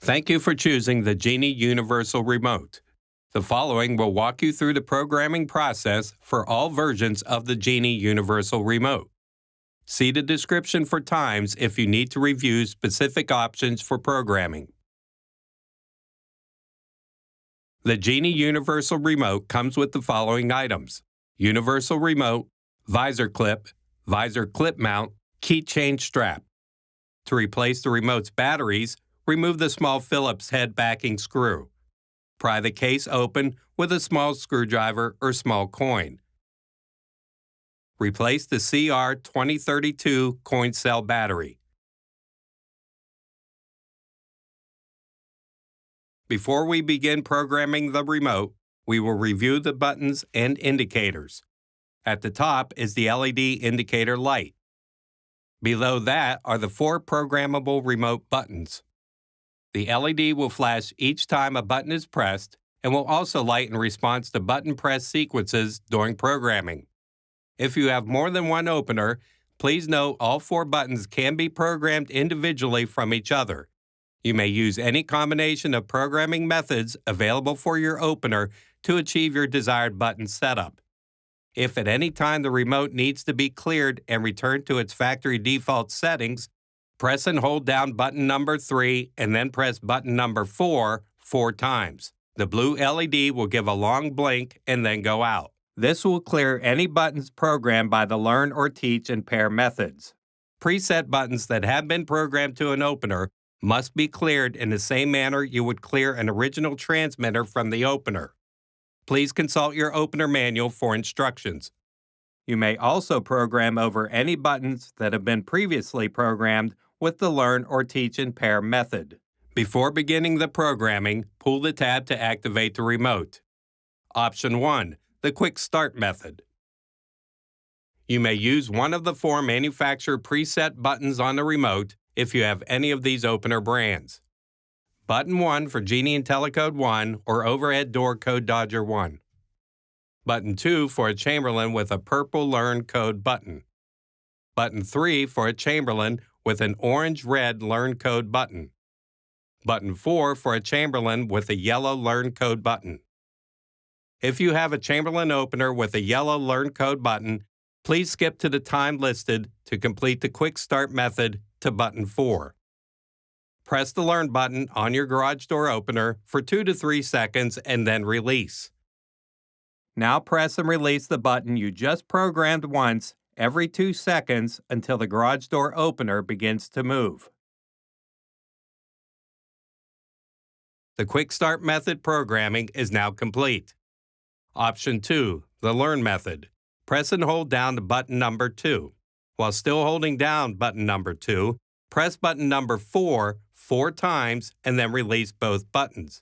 Thank you for choosing the Genie Universal Remote. The following will walk you through the programming process for all versions of the Genie Universal Remote. See the description for times if you need to review specific options for programming. The Genie Universal Remote comes with the following items: Universal Remote, Visor Clip Mount, Key Change Strap. To replace the remote's batteries, remove the small Phillips head backing screw. Pry the case open with a small screwdriver or small coin. Replace the CR2032 coin cell battery. Before we begin programming the remote, we will review the buttons and indicators. At the top is the LED indicator light. Below that are the 4 programmable remote buttons. The LED will flash each time a button is pressed and will also light in response to button press sequences during programming. If you have more than one opener, please note all 4 buttons can be programmed individually from each other. You may use any combination of programming methods available for your opener to achieve your desired button setup. If at any time the remote needs to be cleared and returned to its factory default settings, press and hold down button number 3 and then press button number 4 4 times. The blue LED will give a long blink and then go out. This will clear any buttons programmed by the Learn or Teach and Pair methods. Preset buttons that have been programmed to an opener must be cleared in the same manner you would clear an original transmitter from the opener. Please consult your opener manual for instructions. You may also program over any buttons that have been previously programmed with the Learn or Teach and Pair method. Before beginning the programming, pull the tab to activate the remote. Option 1. The Quick Start method. You may use one of the 4 manufacturer preset buttons on the remote if you have any of these opener brands. Button 1 for Genie Intellicode 1 or Overhead Door Code Dodger 1. Button 2 for a Chamberlain with a purple Learn Code button. Button 3 for a Chamberlain with an orange-red Learn Code button. Button 4 for a Chamberlain with a yellow Learn Code button. If you have a Chamberlain opener with a yellow Learn Code button, please skip to the time listed to complete the Quick Start method to button 4. Press the Learn button on your garage door opener for 2 to 3 seconds and then release. Now press and release the button you just programmed once every 2 seconds until the garage door opener begins to move. The Quick Start method programming is now complete. Option 2, the Learn method. Press and hold down the button number 2. While still holding down button number 2, press button number 4 4 times and then release both buttons.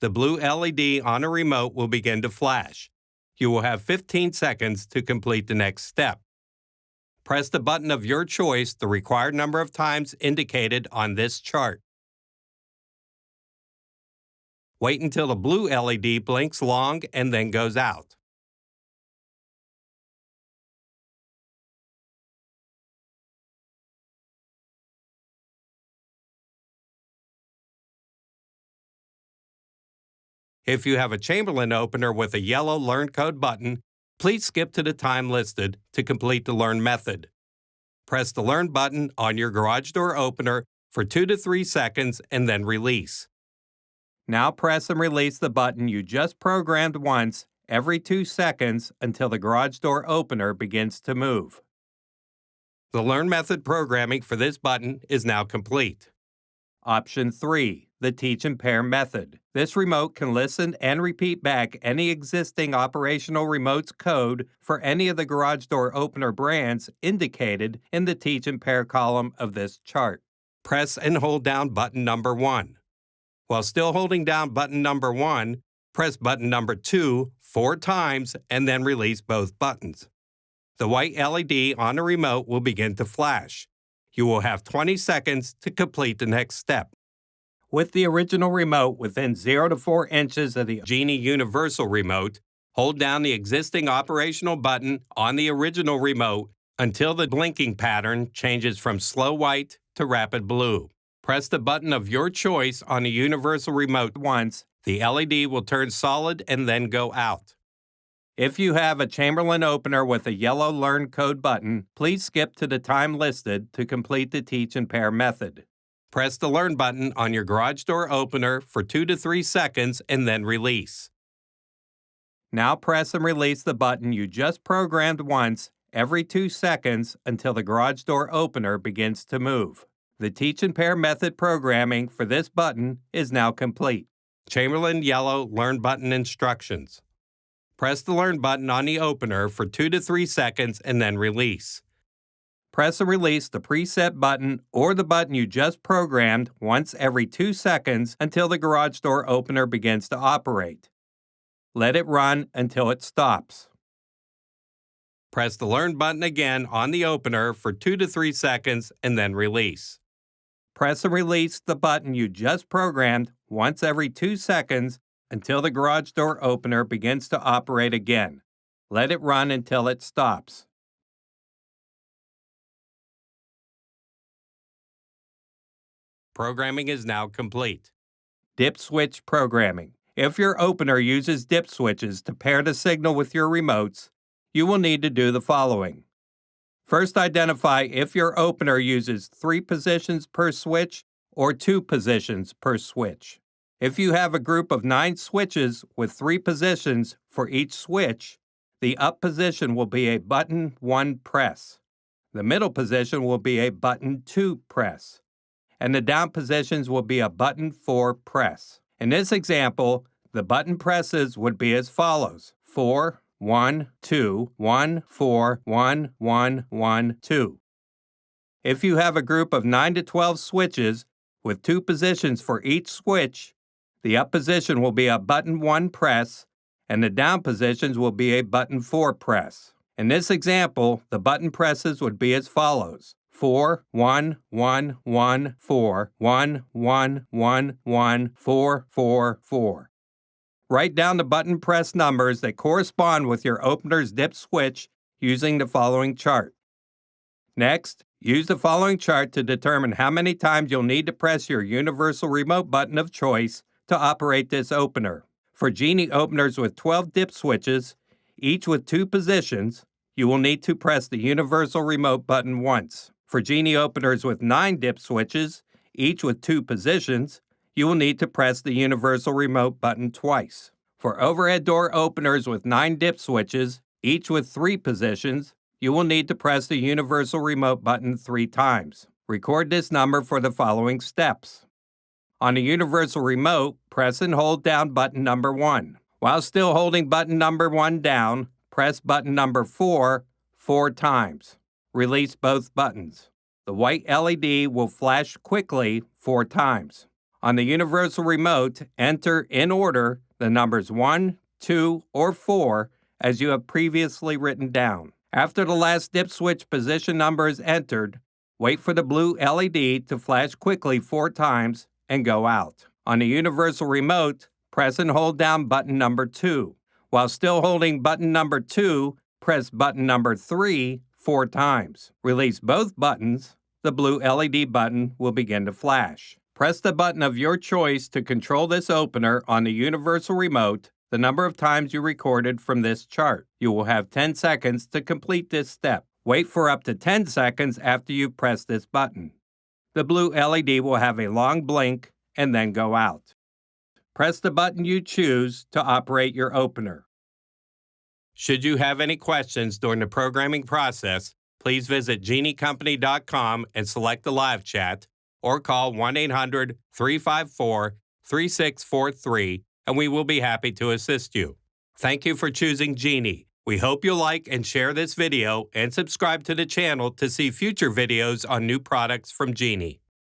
The blue LED on a remote will begin to flash. You will have 15 seconds to complete the next step. Press the button of your choice the required number of times indicated on this chart. Wait until the blue LED blinks long and then goes out. If you have a Chamberlain opener with a yellow Learn Code button, please skip to the time listed to complete the Learn method. Press the Learn button on your garage door opener for 2 to 3 seconds and then release. Now press and release the button you just programmed once every 2 seconds until the garage door opener begins to move. The Learn method programming for this button is now complete. Option 3, the Teach and Pair method. This remote can listen and repeat back any existing operational remote's code for any of the garage door opener brands indicated in the Teach and Pair column of this chart. Press and hold down button number 1. While still holding down button number 1, press button number 2 4 times and then release both buttons. The white LED on the remote will begin to flash. You will have 20 seconds to complete the next step. With the original remote within 0 to 4 inches of the Genie Universal Remote, hold down the existing operational button on the original remote until the blinking pattern changes from slow white to rapid blue. Press the button of your choice on a universal remote once. The LED will turn solid and then go out. If you have a Chamberlain opener with a yellow Learn Code button, please skip to the time listed to complete the Teach and Pair method. Press the Learn button on your garage door opener for 2 to 3 seconds and then release. Now press and release the button you just programmed once every 2 seconds until the garage door opener begins to move. The Teach and Pair method programming for this button is now complete. Chamberlain yellow Learn button instructions. Press the Learn button on the opener for 2 to 3 seconds and then release. Press and release the preset button or the button you just programmed once every 2 seconds until the garage door opener begins to operate. Let it run until it stops. Press the Learn button again on the opener for 2 to 3 seconds and then release. Press and release the button you just programmed once every 2 seconds until the garage door opener begins to operate again. Let it run until it stops. Programming is now complete. Dip switch programming. If your opener uses dip switches to pair the signal with your remotes, you will need to do the following. First, identify if your opener uses 3 positions per switch or 2 positions per switch. If you have a group of 9 switches with 3 positions for each switch, the up position will be a button 1 press. The middle position will be a button 2 press. And the down positions will be a button 4 press. In this example, the button presses would be as follows: 4, 1, 2, 1, 4, 1, 1, 1, 2. If you have a group of 9 to 12 switches with 2 positions for each switch, the up position will be a button 1 press, and the down positions will be a button 4 press. In this example, the button presses would be as follows: 4, 1, 1, 1, 4, 1, 1, 1, 1, 4, 4, 4. Write down the button press numbers that correspond with your opener's dip switch using the following chart. Next, use the following chart to determine how many times you'll need to press your universal remote button of choice to operate this opener. For Genie openers with 12 dip switches, each with 2 positions, you will need to press the universal remote button once. For Genie openers with 9 dip switches, each with 2 positions, you will need to press the universal remote button twice. For overhead door openers with 9 dip switches, each with 3 positions, you will need to press the universal remote button 3 times. Record this number for the following steps. On the universal remote, press and hold down button number 1. While still holding button number 1 down, press button number 4 4 times. Release both buttons. The white LED will flash quickly 4 times. On the universal remote, enter in order the numbers 1, 2, or 4 as you have previously written down. After the last dip switch position number is entered, wait for the blue LED to flash quickly 4 times and go out. On the universal remote, press and hold down button number 2. While still holding button number 2, press button number 3 4 times. Release both buttons. The blue LED button will begin to flash. Press the button of your choice to control this opener on the universal remote the number of times you recorded from this chart. You will have 10 seconds to complete this step. Wait for up to 10 seconds after you've pressed this button. The blue LED will have a long blink and then go out. Press the button you choose to operate your opener. Should you have any questions during the programming process, please visit geniecompany.com and select the live chat or call 1-800-354-3643 and we will be happy to assist you. Thank you for choosing Genie. We hope you'll like and share this video and subscribe to the channel to see future videos on new products from Genie.